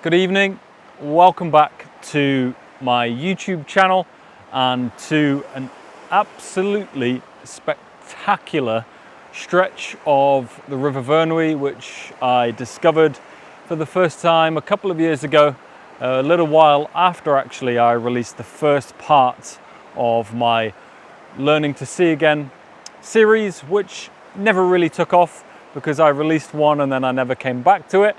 Good evening, welcome back to my YouTube channel and to an absolutely spectacular stretch of the River Vyrnwy, which I discovered for the first time a couple of years ago, a little while after actually I released the first part of my Learning to See Again series, which never really took off because I released one and then I never came back to it.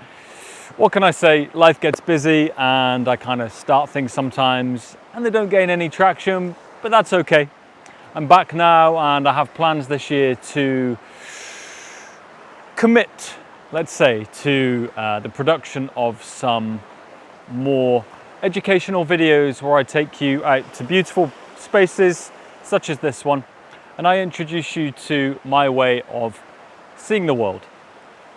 What can I say? Life gets busy and I kind of start things sometimes and they don't gain any traction, but that's okay. I'm back now and I have plans this year to commit, let's say, to the production of some more educational videos where I take you out to beautiful spaces such as this one and I introduce you to my way of seeing the world.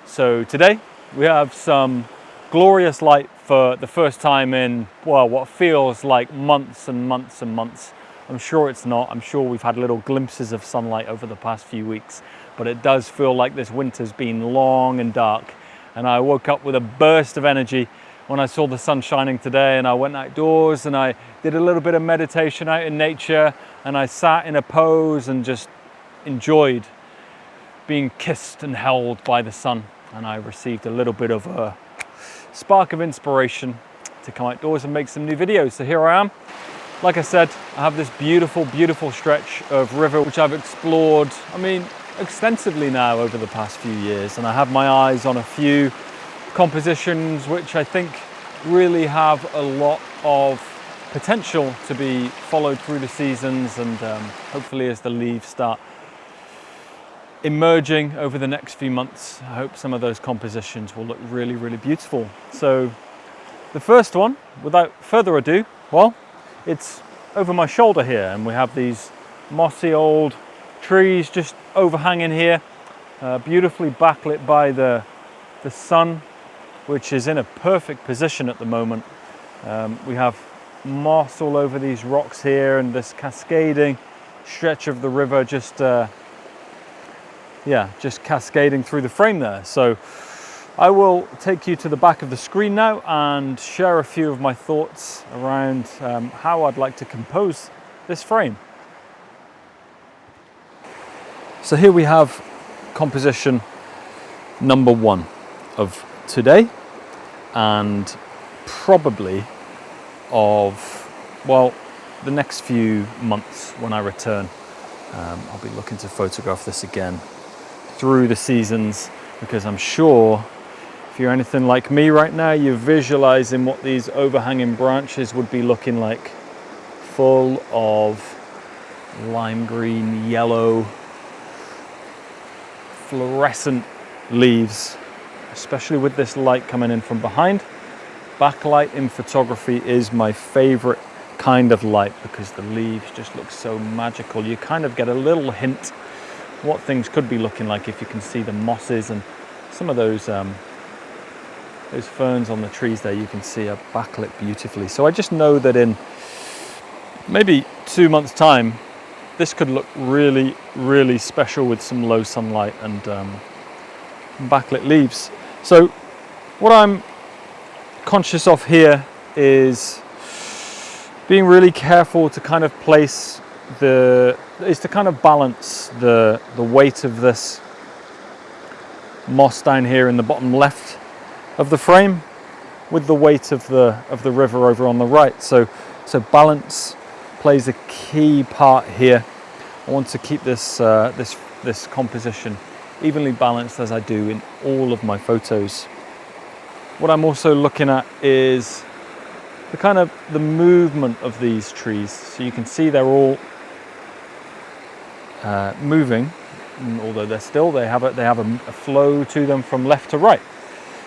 So today we have some glorious light for the first time in, well, what feels like months and months and months. I'm sure it's not. I'm sure we've had little glimpses of sunlight over the past few weeks, but it does feel like this winter's been long and dark. And I woke up with a burst of energy when I saw the sun shining today, and I went outdoors and I did a little bit of meditation out in nature, and I sat in a pose and just enjoyed being kissed and held by the sun. And I received a little bit of a spark of inspiration to come outdoors and make some new videos. So here I am. Like I said, I have this beautiful, beautiful stretch of river which I've explored, extensively now over the past few years, and I have my eyes on a few compositions which I think really have a lot of potential to be followed through the seasons, and hopefully as the leaves start emerging over the next few months, I hope some of those compositions will look really, really beautiful. So the first one, without further ado, well, it's over my shoulder here, and we have these mossy old trees just overhanging here, beautifully backlit by the sun, which is in a perfect position at the moment. We have moss all over these rocks here, and this cascading stretch of the river just cascading through the frame there. So I will take you to the back of the screen now and share a few of my thoughts around how I'd like to compose this frame. So here we have composition number one of today, and probably of, well, the next few months when I return. I'll be looking to photograph this again through the seasons, because I'm sure if you're anything like me right now, you're visualizing what these overhanging branches would be looking like, full of lime green, yellow, fluorescent leaves, especially with this light coming in from behind. Backlight in photography is my favorite kind of light because the leaves just look so magical. You kind of get a little hint what things could be looking like if you can see the mosses and some of those ferns on the trees there. You can see are backlit beautifully. So I just know that in maybe 2 months' time, this could look really, really special with some low sunlight and backlit leaves. So what I'm conscious of here is being really careful to kind of place to kind of balance the weight of this moss down here in the bottom left of the frame with the weight of the river over on the right. So balance plays a key part here. I want to keep this this composition evenly balanced as I do in all of my photos. What I'm also looking at is the movement of these trees. So you can see they're all moving, although they have a flow to them from left to right.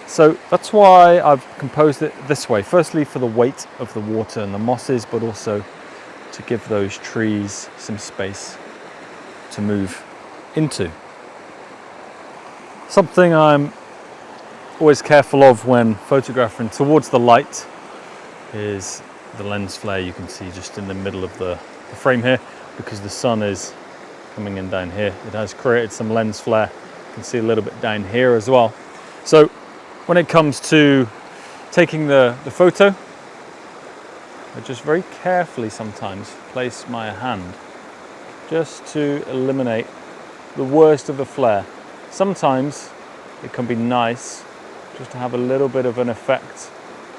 So that's why I've composed it this way. Firstly, for the weight of the water and the mosses, but also to give those trees some space to move into. Something I'm always careful of when photographing towards the light is the lens flare. You can see just in the middle of the frame here, because the sun is coming in down here. It has created some lens flare. You can see a little bit down here as well. So when it comes to taking the photo, I just very carefully sometimes place my hand just to eliminate the worst of the flare. Sometimes it can be nice just to have a little bit of an effect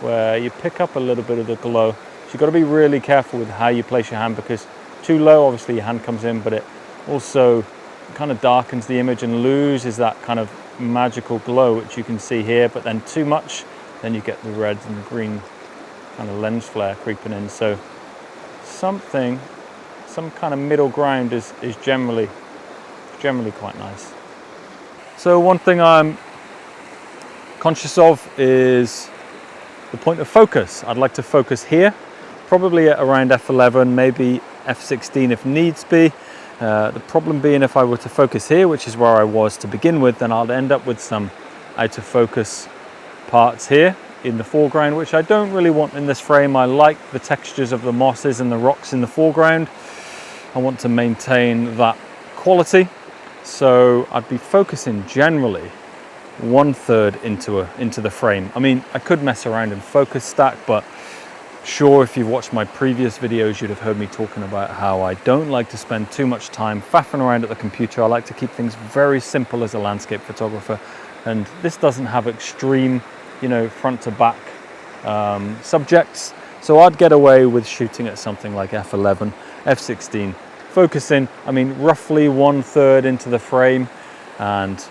where you pick up a little bit of the glow. So you've got to be really careful with how you place your hand, because too low, obviously your hand comes in, but it also kind of darkens the image and loses that kind of magical glow which you can see here. But then too much, then you get the red and the green kind of lens flare creeping in. So some kind of middle ground is generally quite nice. So one thing I'm conscious of is the point of focus. I'd like to focus here, probably at around f11, maybe f16 if needs be. The problem being, if I were to focus here, which is where I was to begin with, then I'll end up with some out of focus parts here in the foreground, which I don't really want in this frame. I like the textures of the mosses and the rocks in the foreground. I want to maintain that quality. So I'd be focusing generally 1/3 into the frame. I mean, I could mess around and focus stack, but sure, if you've watched my previous videos, you'd have heard me talking about how I don't like to spend too much time faffing around at the computer. I like to keep things very simple as a landscape photographer. And this doesn't have extreme, front to back subjects. So I'd get away with shooting at something like f11, f16, focusing, roughly 1/3 into the frame, and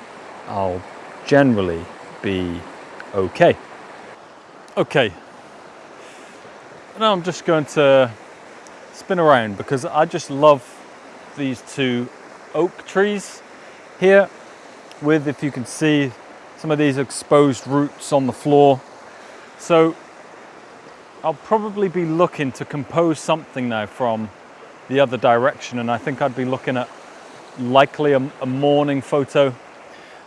I'll generally be okay. Okay, now I'm just going to spin around because I just love these two oak trees here with, if you can see, some of these exposed roots on the floor. So I'll probably be looking to compose something now from the other direction, and I think I'd be looking at likely a morning photo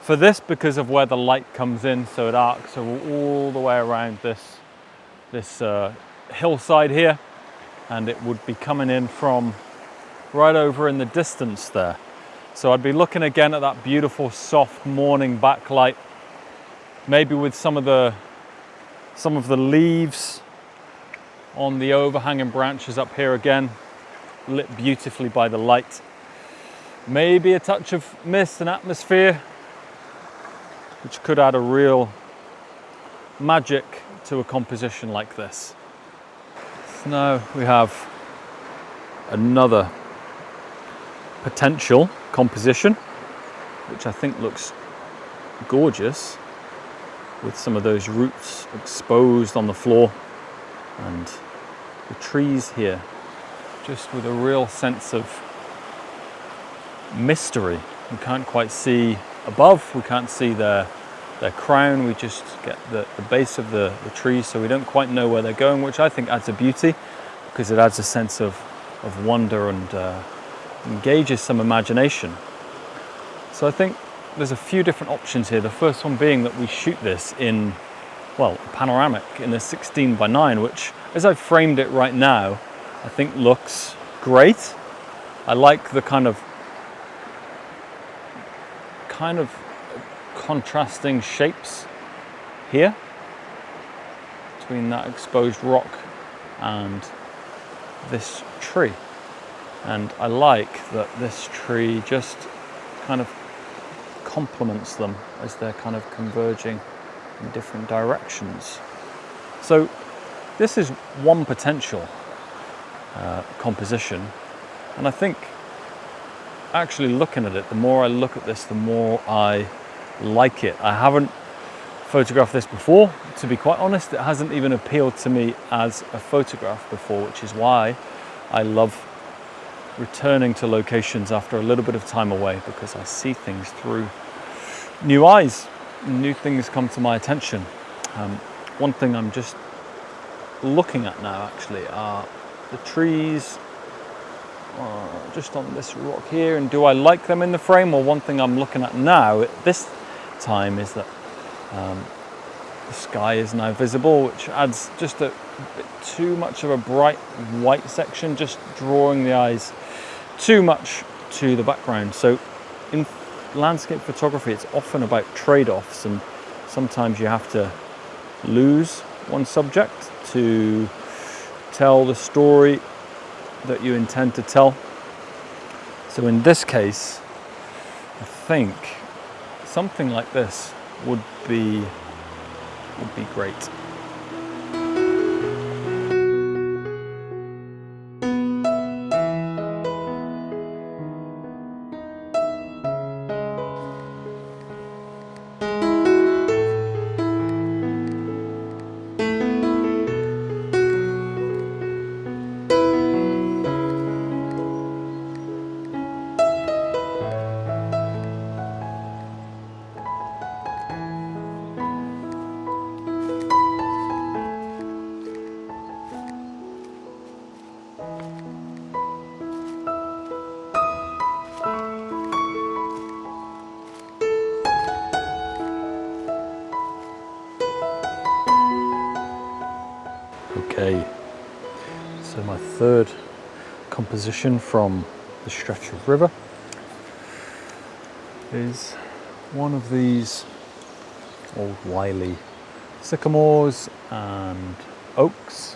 for this because of where the light comes in. So it arcs all the way around this hillside here, and it would be coming in from right over in the distance there. So I'd be looking again at that beautiful soft morning backlight, maybe with some of the leaves on the overhanging branches up here again, lit beautifully by the light. Maybe a touch of mist and atmosphere, which could add a real magic to a composition like this. So now we have another potential composition, which I think looks gorgeous, with some of those roots exposed on the floor and the trees here, just with a real sense of mystery. We can't quite see above, we can't see their crown, we just get the base of the trees, so we don't quite know where they're going, which I think adds a beauty, because it adds a sense of wonder and engages some imagination. So I think there's a few different options here. The first one being that we shoot this in, well, panoramic in a 16:9, which, as I've framed it right now, I think looks great. I like the kind of contrasting shapes here between that exposed rock and this tree. And I like that this tree just kind of complements them as they're kind of converging in different directions. So this is one potential composition, and I think actually looking at it, the more I look at this, the more I like it. I haven't photographed this before, to be quite honest. It hasn't even appealed to me as a photograph before, which is why I love returning to locations after a little bit of time away, because I see things through new eyes. New things come to my attention. One thing I'm just looking at now actually are the trees just on this rock here, and do I like them in the frame? Well, one thing I'm looking at now at this time is that the sky is now visible, which adds just a bit too much of a bright white section, just drawing the eyes too much to the background. So in landscape photography, it's often about trade-offs, and sometimes you have to lose one subject to tell the story that you intend to tell. So in this case, I think something like this would be great. Okay, so my third composition from the stretch of river is one of these old wily sycamores and oaks.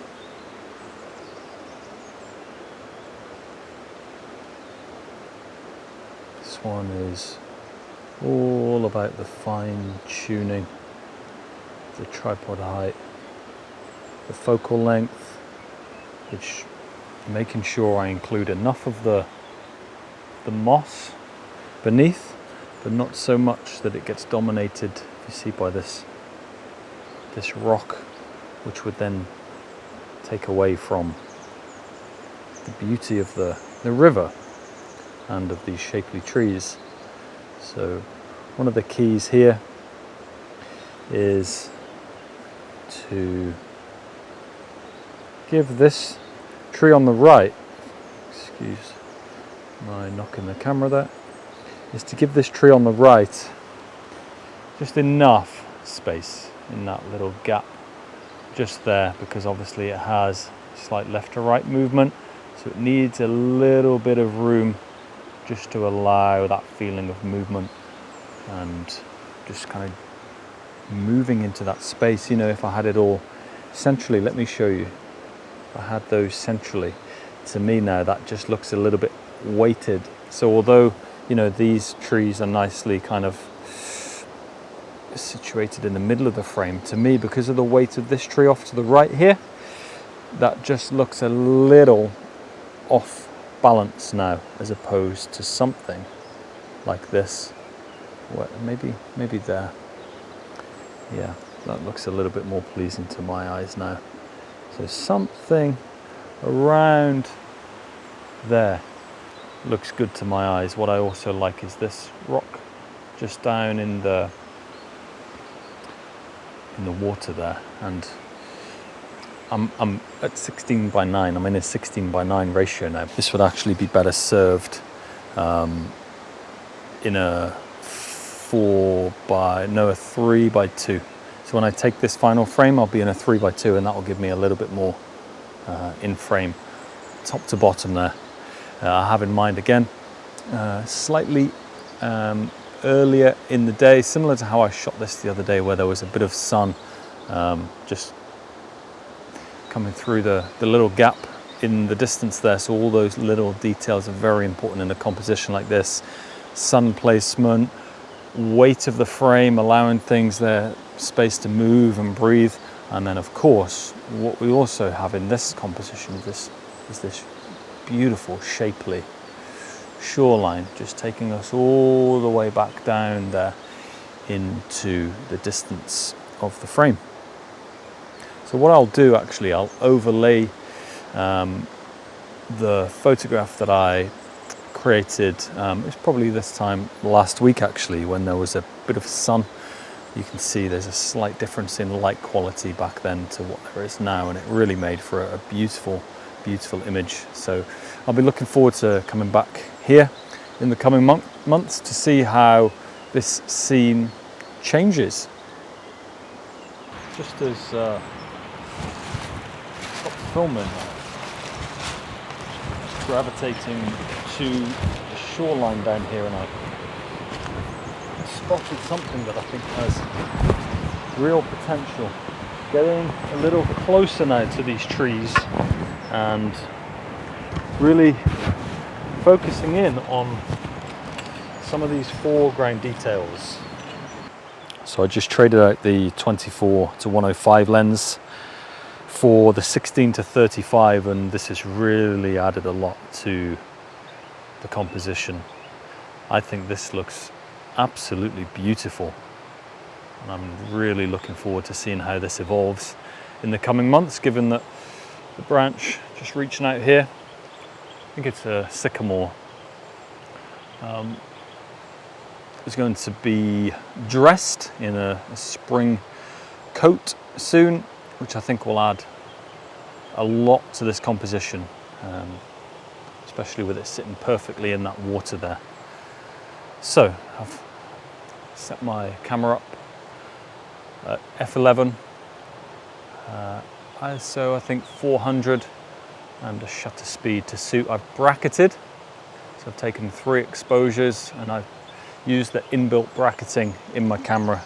This one is all about the fine tuning, the tripod height, the focal length, which making sure I include enough of the moss beneath, but not so much that it gets dominated, if you see, by this rock, which would then take away from the beauty of the river and of these shapely trees. So one of the keys here is to give this tree on the right, excuse my knocking the camera there, is to give this tree on the right just enough space in that little gap just there, because obviously it has slight left to right movement, so it needs a little bit of room just to allow that feeling of movement and just kind of moving into that space. You know, if I had it all centrally, let me show you. If I had those centrally, to me now that just looks a little bit weighted. So although, you know, these trees are nicely kind of situated in the middle of the frame, to me, because of the weight of this tree off to the right here, that just looks a little off balance now, as opposed to something like this. What, maybe there. Yeah, that looks a little bit more pleasing to my eyes now. So something around there looks good to my eyes. What I also like is this rock just down in the water there, and I'm at 16:9. I'm in a 16:9 ratio now. This would actually be better served in a 3:2. So when I take this final frame, I'll be in a 3:2, and that will give me a little bit more in frame, top to bottom there. I have in mind again, slightly earlier in the day, similar to how I shot this the other day, where there was a bit of sun just coming through the little gap in the distance there. So all those little details are very important in a composition like this. Sun placement, weight of the frame, allowing things there, space to move and breathe. And then of course, what we also have in this composition is this beautiful, shapely shoreline, just taking us all the way back down there into the distance of the frame. So what I'll do, actually, I'll overlay the photograph that I created. It's probably this time last week, actually, when there was a bit of sun. You can see there's a slight difference in light quality back then to what there is now, and it really made for a beautiful, beautiful image. So I'll be looking forward to coming back here in the coming months to see how this scene changes. Just as stopped filming, gravitating to the shoreline down here, and I spotted something that I think has real potential getting a little closer now to these trees and really focusing in on some of these foreground details. So I just traded out the 24 to 105 lens for the 16 to 35, and this has really added a lot to the composition. I think this looks absolutely beautiful, and I'm really looking forward to seeing how this evolves in the coming months, given that the branch just reaching out here, I think it's a sycamore, is going to be dressed in a spring coat soon, which I think will add a lot to this composition, especially with it sitting perfectly in that water there. So I've set my camera up at f11, ISO I think 400, and a shutter speed to suit. I've bracketed, so I've taken 3 exposures and I've used the inbuilt bracketing in my camera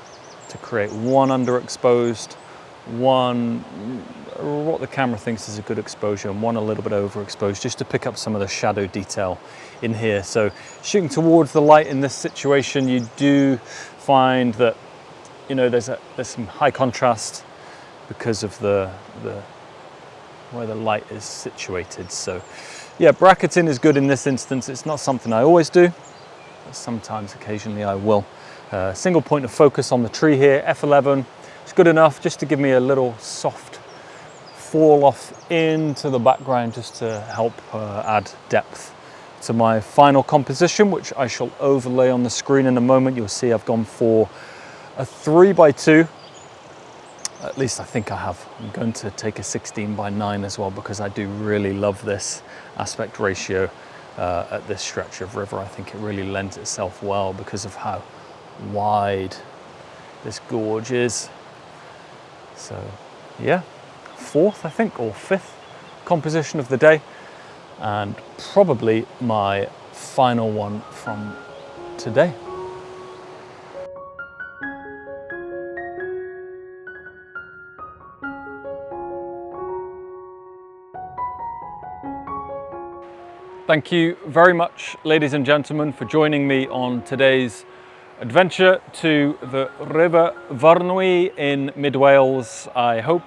to create one underexposed, one what the camera thinks is a good exposure, and one a little bit overexposed, just to pick up some of the shadow detail in here. So shooting towards the light in this situation, you do find that, you know, there's some high contrast because of the where the light is situated. So yeah, bracketing is good in this instance. It's not something I always do, but sometimes occasionally I will. Single point of focus on the tree here, f11. It's good enough just to give me a little soft fall off into the background, just to help add depth to my final composition, which I shall overlay on the screen in a moment. You'll see I've gone for a 3x2. At least I think I have. I'm going to take a 16:9 as well, because I do really love this aspect ratio at this stretch of river. I think it really lends itself well because of how wide this gorge is. So yeah, 4th I think, or 5th composition of the day, and probably my final one from today. Thank you very much, ladies and gentlemen, for joining me on today's adventure to the River Vyrnwy in mid-Wales. I hope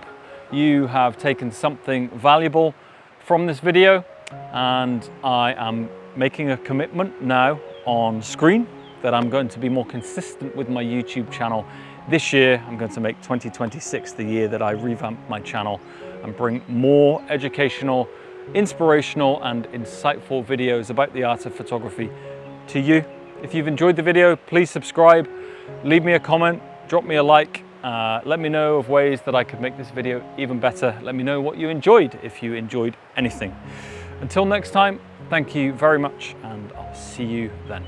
you have taken something valuable from this video, and I am making a commitment now on screen that I'm going to be more consistent with my YouTube channel this year. I'm going to make 2026 the year that I revamp my channel and bring more educational, inspirational and insightful videos about the art of photography to you. If you've enjoyed the video, please subscribe, leave me a comment, drop me a like, let me know of ways that I could make this video even better. Let me know what you enjoyed, if you enjoyed anything. Until next time, thank you very much, and I'll see you then.